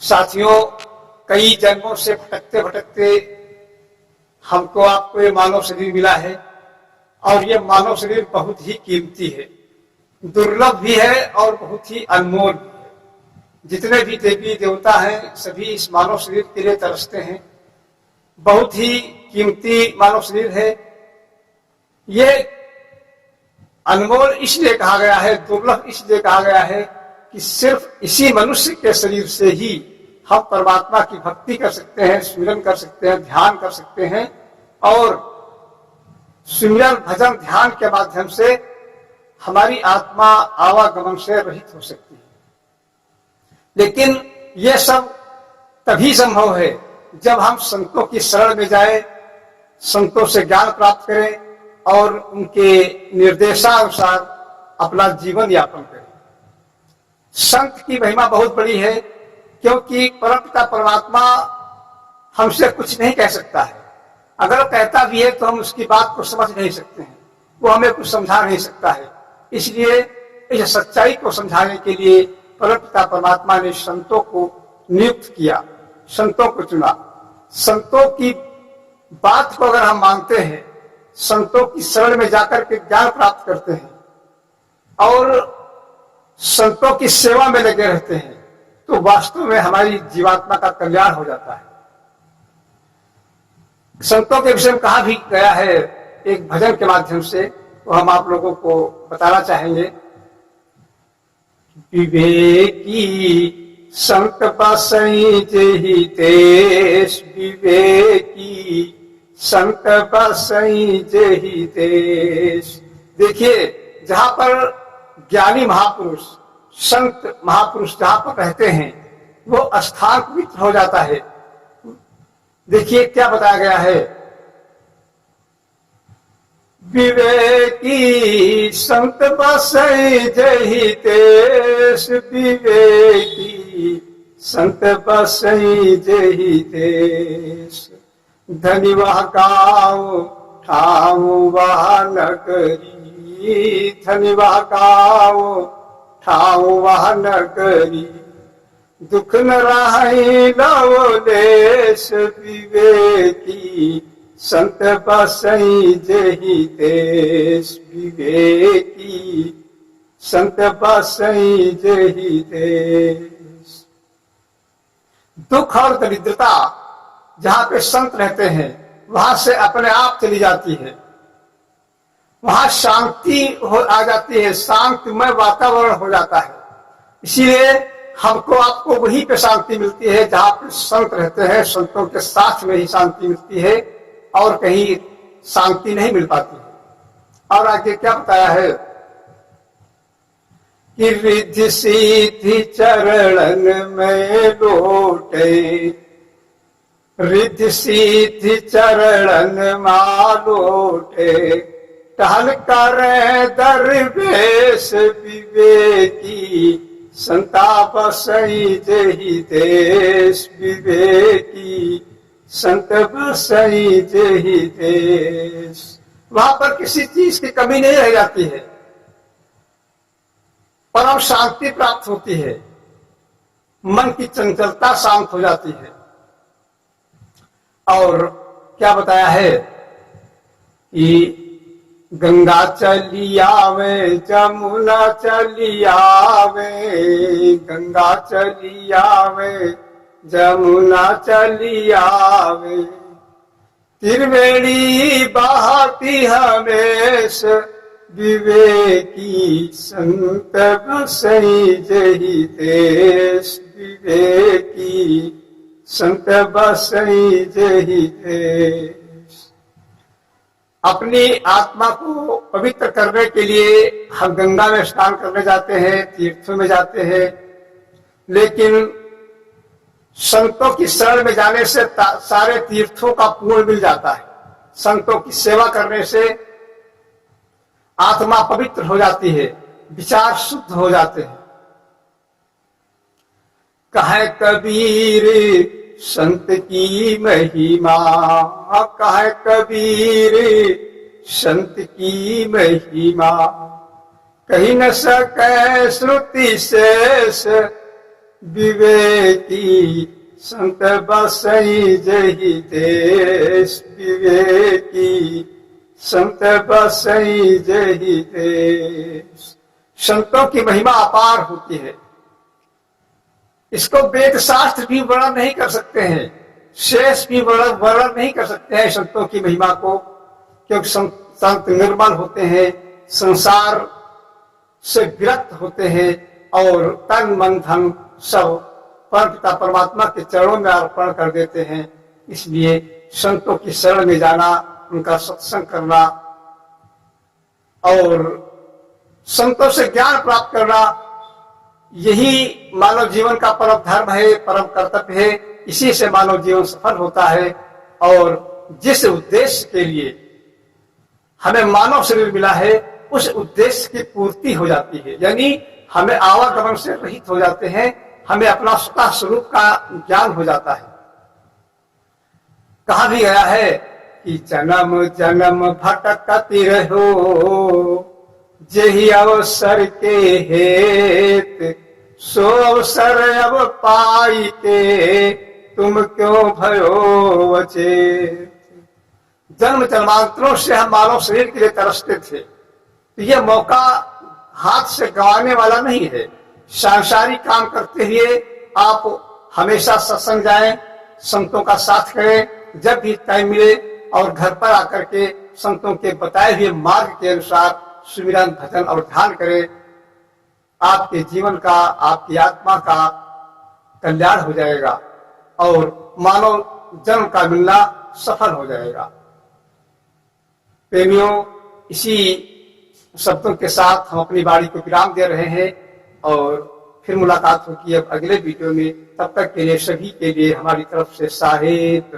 साथियों, कई जन्मों से भटकते भटकते हमको आपको ये मानव शरीर मिला है और ये मानव शरीर बहुत ही कीमती है, दुर्लभ भी है और बहुत ही अनमोल भी है। जितने भी देवी देवता हैं सभी इस मानव शरीर के लिए तरसते हैं। बहुत ही कीमती मानव शरीर है। ये अनमोल इसलिए कहा गया है, दुर्लभ इसलिए कहा गया है कि सिर्फ इसी मनुष्य के शरीर से ही हम परमात्मा की भक्ति कर सकते हैं, सुमिरन कर सकते हैं, ध्यान कर सकते हैं और सुमिरन भजन ध्यान के माध्यम से हमारी आत्मा आवागमन से रहित हो सकती है। लेकिन यह सब तभी संभव है जब हम संतों की शरण में जाए, संतों से ज्ञान प्राप्त करें और उनके निर्देशानुसार अपना जीवन यापन करें। संत की महिमा बहुत बड़ी है, क्योंकि परमपिता परमात्मा हमसे कुछ नहीं कह सकता है। अगर वो कहता भी है तो हम उसकी बात को समझ नहीं सकते हैं, वो हमें कुछ समझा नहीं सकता है। इसलिए इस सच्चाई को समझाने के लिए परमपिता परमात्मा ने संतों को नियुक्त किया, संतों को चुना। संतों की बात को अगर हम मानते हैं, संतों की शरण में जाकर के ज्ञान प्राप्त करते हैं और संतों की सेवा में लगे रहते हैं, तो वास्तव में हमारी जीवात्मा का कल्याण हो जाता है। संतों के विषय में कहा भी गया है एक भजन के माध्यम से, वो हम आप लोगों को बताना चाहेंगे। विवेकी संत बसई जेहि देश, विवेकी संत बसई जेहि देश। देखिए, जहां पर ज्ञानी महापुरुष, संत महापुरुष जहां पर रहते हैं वो स्थान पवित्र हो जाता है। देखिए क्या बताया गया है, विवेकी संत बसई जेहि देश, विवेकी संत बसई जेहि देश। धनी वह गाँव ठाऊ वह नगरी, धनी वह गाँव ठाऊ वह नगरी। दुख न रही लवलेश, विवेकी संत बसई जेहि देश, विवेकी संत बसई जेहि देश। दुख और दरिद्रता जहां पे संत रहते हैं वहां से अपने आप चली जाती है, वहां शांति आ जाती है, शांतिमय वातावरण हो जाता है। इसीलिए हमको आपको वहीं पे शांति मिलती है जहां पे संत रहते हैं, संतों के साथ में ही शांति मिलती है और कहीं शांति नहीं मिल पाती है। और आगे क्या बताया है कि रिद्धि सीधि चरणन में लौटे, रिद्धि सीधि चरणन मालोटे। टहल करे दरवेश, विवेकी संता बसई जेहि देश, विवेकी संत बसई जेहि देश। वहां पर किसी चीज की कमी नहीं रह जाती है, परम शांति प्राप्त होती है, मन की चंचलता शांत हो जाती है। और क्या बताया है कि गंगा चली आवे जमुना चली आवे, गंगा चली आवे जमुना चली आवे। त्रिवेणी बहाती हमेश, विवेकी संत बसई जेहि देश, विवेकी संत बसई जेहि देश। अपनी आत्मा को पवित्र करने के लिए हम गंगा में स्नान करने जाते हैं, तीर्थों में जाते हैं, लेकिन संतों की शरण में जाने से सारे तीर्थों का पुण्य मिल जाता है। संतों की सेवा करने से आत्मा पवित्र हो जाती है, विचार शुद्ध हो जाते हैं। कहे कबीर संत की महिमा, कहे कबीर संत की महिमा। कही न सके श्रुति शेष, विवेकी संत बसई जही देश, विवेकी संत बसई जही देश। संतों की महिमा अपार होती है, इसको वेद शास्त्र भी वर्णन नहीं कर सकते हैं, शेष भी वर्णन नहीं कर सकते हैं संतों की महिमा को, क्योंकि संत निर्मल होते हैं, संसार से विरक्त होते हैं और तन मन धन सब परमपिता परमात्मा के चरणों में अर्पण कर देते हैं। इसलिए संतों की शरण में जाना, उनका सत्संग करना और संतों से ज्ञान प्राप्त करना, यही मानव जीवन का परम धर्म है, परम कर्तव्य है। इसी से मानव जीवन सफल होता है और जिस उद्देश्य के लिए हमें मानव शरीर मिला है उस उद्देश्य की पूर्ति हो जाती है, यानी हमें आवागमन से रहित हो जाते हैं, हमें अपना स्वतः स्वरूप का ज्ञान हो जाता है। कहा भी गया है कि जन्म जन्म भटकती रहो, जेहि अवसर के हेत, सो अवसर अब पाई के, तुम क्यों भयो अचेत। जन्म जन्मांतरों से हम मानव शरीर के लिए तरसते थे, तो यह मौका हाथ से गंवाने वाला नहीं है। सांसारिक काम करते हुए आप हमेशा सत्संग जाएं, संतों का साथ करें, जब भी टाइम मिले और घर पर आकर के संतों के बताए हुए मार्ग के अनुसार सुमिरन भजन और ध्यान करें। आपके जीवन का, आपकी आत्मा का कल्याण हो जाएगा और मानव जन्म का मिलना सफल हो जाएगा। प्रेमियों, इसी शब्दों के साथ हम अपनी वाणी को विराम दे रहे हैं और फिर मुलाकात होगी अब अगले वीडियो में। तब तक के लिए सभी के लिए हमारी तरफ से साहेब।